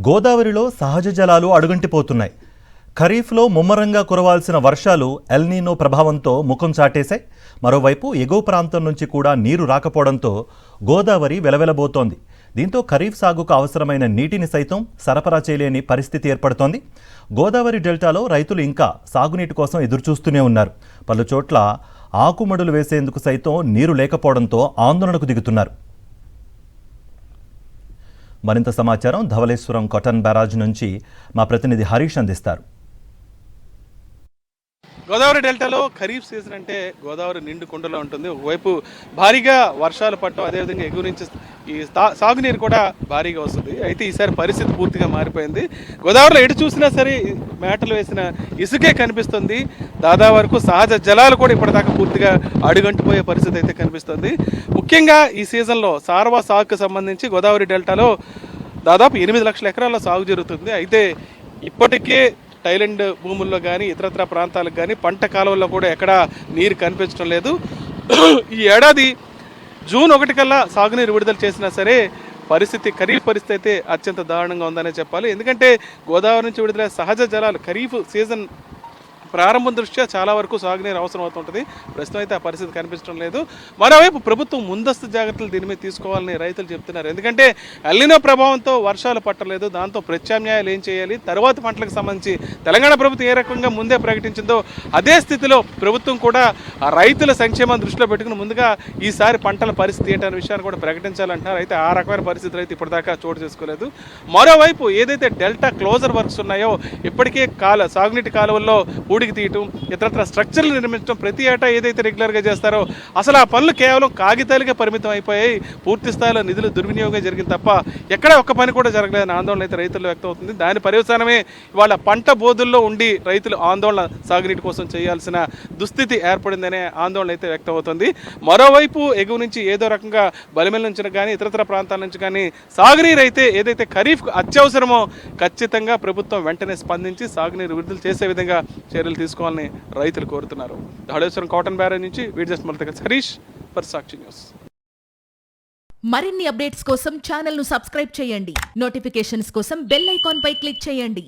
గోదావరిలో సహజ జలాలు అడుగంటిపోతున్నాయి. ఖరీఫ్లో ముమ్మరంగా కురవాల్సిన వర్షాలు ఎల్నీనో ప్రభావంతో ముఖం చాటేశాయి. మరోవైపు ఎగువ ప్రాంతం నుంచి కూడా నీరు రాకపోవడంతో గోదావరి వెలవెలబోతోంది. దీంతో ఖరీఫ్ సాగుకు అవసరమైన నీటిని సైతం సరఫరా చేయలేని పరిస్థితి ఏర్పడుతోంది. గోదావరి డెల్టాలో రైతులు ఇంకా సాగునీటి కోసం ఎదురుచూస్తూనే ఉన్నారు. పలు చోట్ల ఆకుమడులు వేసేందుకు సైతం నీరు లేకపోవడంతో ఆందోళనకు దిగుతున్నారు. మరింత సమాచారం ధవళేశ్వరం కాటన్ బ్యారాజ్ నుంచి మా ప్రతినిధి హరీష్ అందిస్తారు. గోదావరి డెల్టాలో ఖరీఫ్ సీజన్ అంటే గోదావరి నిండు కుండలో ఉంటుంది. ఒకవైపు భారీగా వర్షాలు పట్టడం, అదేవిధంగా ఎగువ నుంచి ఈ సాగునీరు కూడా భారీగా వస్తుంది. అయితే ఈసారి పరిస్థితి పూర్తిగా మారిపోయింది. గోదావరిలో ఎటు చూసినా సరే మేటలు వేసిన ఇసుకే కనిపిస్తుంది. దాదాపు వరకు సహజ జలాలు కూడా ఇప్పటిదాకా పూర్తిగా అడుగంటిపోయే పరిస్థితి అయితే కనిపిస్తుంది. ముఖ్యంగా ఈ సీజన్లో సార్వా సాగుకు సంబంధించి గోదావరి డెల్టాలో దాదాపు 8 లక్షల ఎకరాల్లో సాగు జరుగుతుంది. అయితే ఇప్పటికే టైలెండ్ భూముల్లో కానీ ఇతరత్ర ప్రాంతాలకు కానీ పంట కాలువల్లో కూడా ఎక్కడా నీరు కనిపించడం లేదు. ఈ ఏడాది జూన్ 1 కల్లా సాగునీరు విడుదల చేసినా సరే ఖరీఫ్ పరిస్థితి అయితే అత్యంత దారుణంగా ఉందనే చెప్పాలి. ఎందుకంటే గోదావరి నుంచి విడుదల సహజ జలాలు ఖరీఫ్ సీజన్ ప్రారంభం దృష్ట్యా చాలా వరకు సాగునీరు అవసరం అవుతుంటుంది. ప్రస్తుతం అయితే ఆ పరిస్థితి కనిపించడం లేదు. మరోవైపు ప్రభుత్వం ముందస్తు జాగ్రత్తలు దీని మీద తీసుకోవాలని రైతులు చెప్తున్నారు. ఎందుకంటే ఎల్నినో ప్రభావంతో వర్షాలు పట్టలేదు. దాంతో ప్రత్యామ్నాయాలు ఏం చేయాలి, తర్వాత పంటలకు సంబంధించి తెలంగాణ ప్రభుత్వం ఏ రకంగా ముందే ప్రకటించిందో అదే స్థితిలో ప్రభుత్వం కూడా రైతుల సంక్షేమాన్ని దృష్టిలో పెట్టుకుని ముందుగా ఈసారి పంటల పరిస్థితి ఏంటనే విషయాన్ని కూడా ప్రకటించాలంటున్నారు. అయితే ఆ రకమైన పరిస్థితులు అయితే ఇప్పటిదాకా చోటు చేసుకోలేదు. మరోవైపు ఏదైతే డెల్టా క్లోజర్ వర్క్స్ ఉన్నాయో ఇప్పటికే సాగునీటి కాలువల్లో ఊడికి తీయటం, ఇతరత్ర స్ట్రక్చర్లు నిర్మించడం ప్రతి ఏటా ఏదైతే రెగ్యులర్గా చేస్తారో అసలు ఆ పనులు కేవలం కాగితాలుగా పరిమితం అయిపోయాయి. పూర్తి స్థాయిలో నిధులు దుర్వినియోగం జరిగింది తప్ప ఎక్కడ ఒక్క పని కూడా జరగలేదని ఆందోళన అయితే రైతుల్లో వ్యక్తం అవుతుంది. దాని పర్యవసానమే ఇవాళ పంట బోధుల్లో ఉండి రైతులు ఆందోళన సాగునీటి కోసం చేయాల్సిన దుస్థితి ఏర్పడిందనే ఆందోళన అయితే వ్యక్తం అవుతుంది. మరోవైపు ఎగువ నుంచి ఏదో రకంగా బలిమెల నుంచి కానీ ఇతరత్ర ప్రాంతాల నుంచి కానీ సాగునీరు అయితే ఏదైతే ఖరీఫ్కు అత్యవసరమో ఖచ్చితంగా ప్రభుత్వం వెంటనే స్పందించి సాగునీరు విడుదల చేసే విధంగా చర్యలు తీసుకోవాలని రైతులు కోరుతున్నారు. ధవళేశ్వరం కాటన్ బ్యారేజ్ నుంచి హరీష్ ఫర్ సాక్షి న్యూస్. మరిన్ని అప్డేట్స్ కోసం ఛానల్ ను సబ్స్క్రైబ్ చేయండి. నోటిఫికేషన్స్ కోసం బెల్ ఐకాన్ పై క్లిక్ చేయండి.